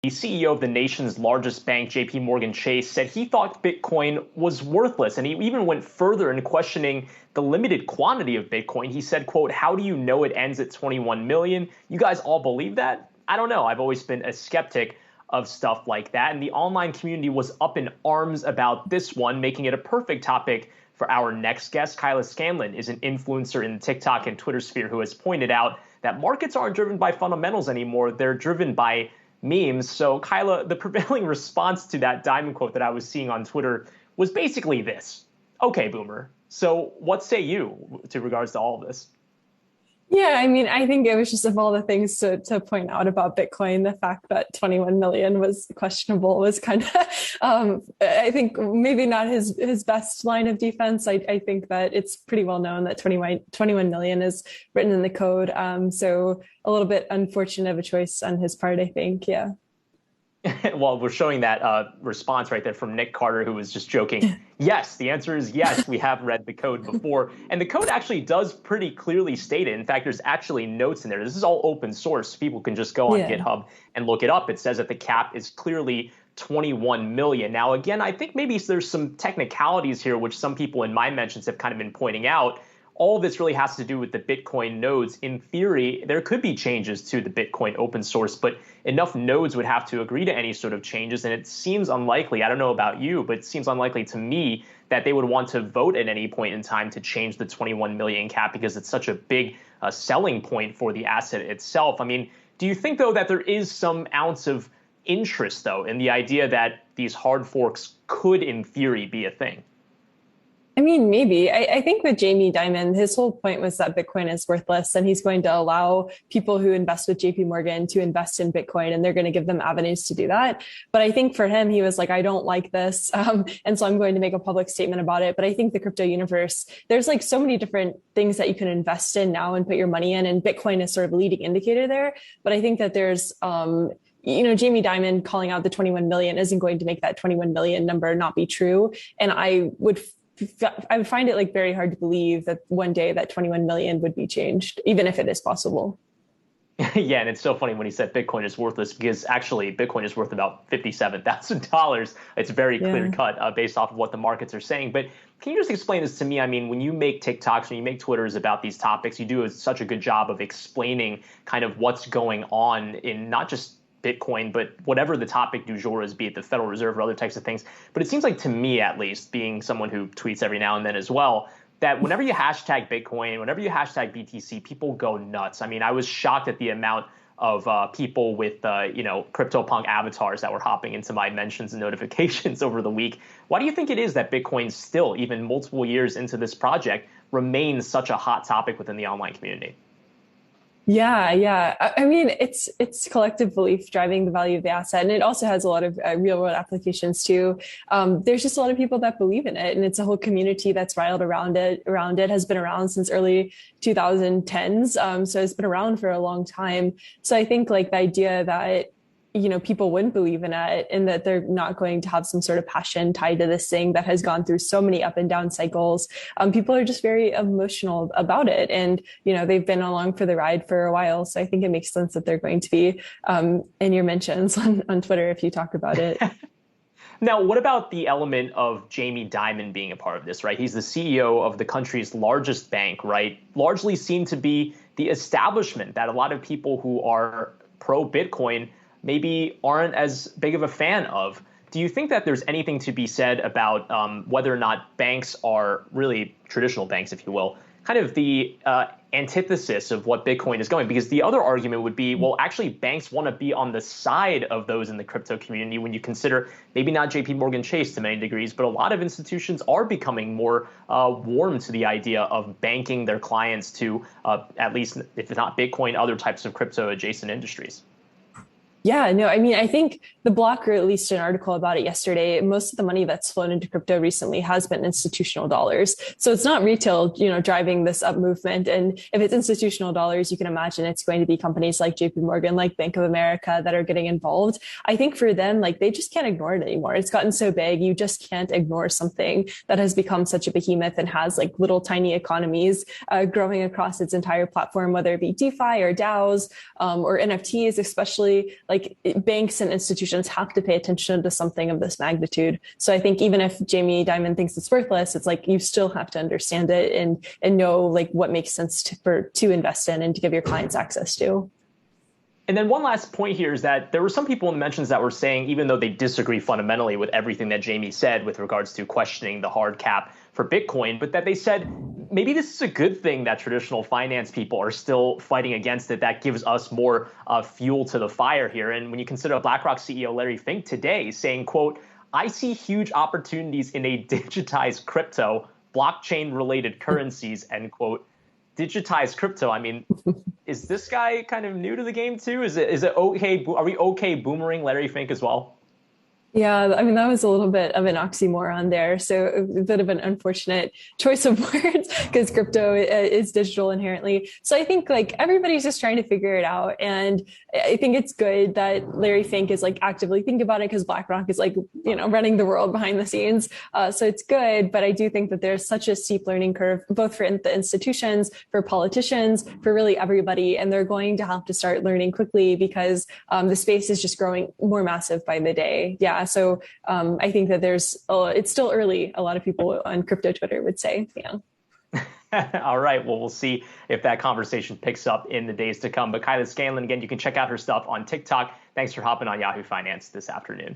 The CEO of the nation's largest bank, JP Morgan Chase, said he thought Bitcoin was worthless. And he even went further in questioning the limited quantity of Bitcoin. He said, quote, "How do you know it ends at 21 million? You guys all believe that?" I don't know. I've always been a skeptic of stuff like that. And the online community was up in arms about this one, making it a perfect topic for our next guest. Kyla Scanlon is an influencer in the TikTok and Twitter sphere who has pointed out that markets aren't driven by fundamentals anymore. They're driven by memes. So, Kyla, the prevailing response to that Dimon quote that I was seeing on Twitter was basically this. Okay, boomer. So what say you to regards to all of this? Yeah, I mean, I think it was just of all the things to point out about Bitcoin, the fact that 21 million was questionable was kind of, I think maybe not his best line of defense. I think that it's pretty well known that 21 million is written in the code. So a little bit unfortunate of a choice on his part, I think. Yeah. Well, we're showing that response right there from Nick Carter, who was just joking. Yes, the answer is yes. We have read the code before. And the code actually does pretty clearly state it. In fact, there's actually notes in there. This is all open source. People can just go on GitHub and look it up. It says that the cap is clearly 21 million. Now, again, I think maybe there's some technicalities here, which some people in my mentions have kind of been pointing out. All of this really has to do with the Bitcoin nodes. In theory, there could be changes to the Bitcoin open source, but enough nodes would have to agree to any sort of changes. And it seems unlikely, I don't know about you, but it seems unlikely to me that they would want to vote at any point in time to change the 21 million cap because it's such a big selling point for the asset itself. I mean, do you think, though, that there is some ounce of interest, though, in the idea that these hard forks could, in theory, be a thing? I mean, maybe. I think with Jamie Dimon, his whole point was that Bitcoin is worthless and he's going to allow people who invest with JP Morgan to invest in Bitcoin and they're going to give them avenues to do that. But I think for him, he was like, I don't like this. And so I'm going to make a public statement about it. But I think the crypto universe, there's like so many different things that you can invest in now and put your money in. And Bitcoin is sort of a leading indicator there. But I think that there's, Jamie Dimon calling out the 21 million isn't going to make that 21 million number not be true. And I would find it like very hard to believe that one day that 21 million would be changed, even if it is possible. Yeah, and it's so funny when he said Bitcoin is worthless because actually Bitcoin is worth about $57,000. It's very clear cut based off of what the markets are saying. But can you just explain this to me? I mean, when you make TikToks, when you make Twitters about these topics, you do such a good job of explaining kind of what's going on in not just Bitcoin, but whatever the topic du jour is, be it the Federal Reserve or other types of things. But it seems like to me, at least, being someone who tweets every now and then as well, that whenever you hashtag Bitcoin, whenever you hashtag BTC, people go nuts. I mean, I was shocked at the amount of people with, CryptoPunk avatars that were hopping into my mentions and notifications over the week. Why do you think it is that Bitcoin still, even multiple years into this project, remains such a hot topic within the online community? Yeah. I mean, it's collective belief driving the value of the asset. And it also has a lot of real world applications too. There's just a lot of people that believe in it. And it's a whole community that's riled around it, has been around since early 2010s. So it's been around for a long time. So I think like the idea that people wouldn't believe in it and that they're not going to have some sort of passion tied to this thing that has gone through so many up and down cycles. People are just very emotional about it. And, they've been along for the ride for a while. So I think it makes sense that they're going to be in your mentions on Twitter if you talk about it. Now, what about the element of Jamie Dimon being a part of this, right? He's the CEO of the country's largest bank, right? Largely seen to be the establishment that a lot of people who are pro-Bitcoin maybe aren't as big of a fan of. Do you think that there's anything to be said about whether or not banks are really traditional banks, if you will, kind of the antithesis of what Bitcoin is going? Because the other argument would be, well, actually, banks want to be on the side of those in the crypto community when you consider maybe not JP Morgan Chase to many degrees, but a lot of institutions are becoming more warm to the idea of banking their clients to at least, if it's not Bitcoin, other types of crypto adjacent industries. Yeah, no, I mean, I think the Block released an article about it yesterday. Most of the money that's flown into crypto recently has been institutional dollars. So it's not retail, driving this up movement. And if it's institutional dollars, you can imagine it's going to be companies like JP Morgan, like Bank of America that are getting involved. I think for them, like they just can't ignore it anymore. It's gotten so big. You just can't ignore something that has become such a behemoth and has like little tiny economies growing across its entire platform, whether it be DeFi or DAOs or NFTs, especially. like banks and institutions have to pay attention to something of this magnitude. So I think even if Jamie Dimon thinks it's worthless, it's like you still have to understand it and know like what makes sense to invest in and to give your clients access to. And then one last point here is that there were some people in the mentions that were saying, even though they disagree fundamentally with everything that Jamie said with regards to questioning the hard cap for Bitcoin, but that they said maybe this is a good thing that traditional finance people are still fighting against it. That gives us more fuel to the fire here. And when you consider BlackRock CEO Larry Fink today saying, quote, "I see huge opportunities in a digitized crypto, blockchain related currencies," end quote. Digitized crypto. I mean, is this guy kind of new to the game too? Is it okay? Are we okay boomering Larry Fink as well? Yeah, I mean, that was a little bit of an oxymoron there. So a bit of an unfortunate choice of words because crypto is digital inherently. So I think like everybody's just trying to figure it out. And I think it's good that Larry Fink is like actively thinking about it because BlackRock is like, running the world behind the scenes. So it's good. But I do think that there's such a steep learning curve, both for the institutions, for politicians, for really everybody. And they're going to have to start learning quickly because the space is just growing more massive by the day. Yeah. So I think that it's still early. A lot of people on crypto Twitter would say, yeah. All right. Well, we'll see if that conversation picks up in the days to come. But Kyla Scanlon, again, you can check out her stuff on TikTok. Thanks for hopping on Yahoo Finance this afternoon.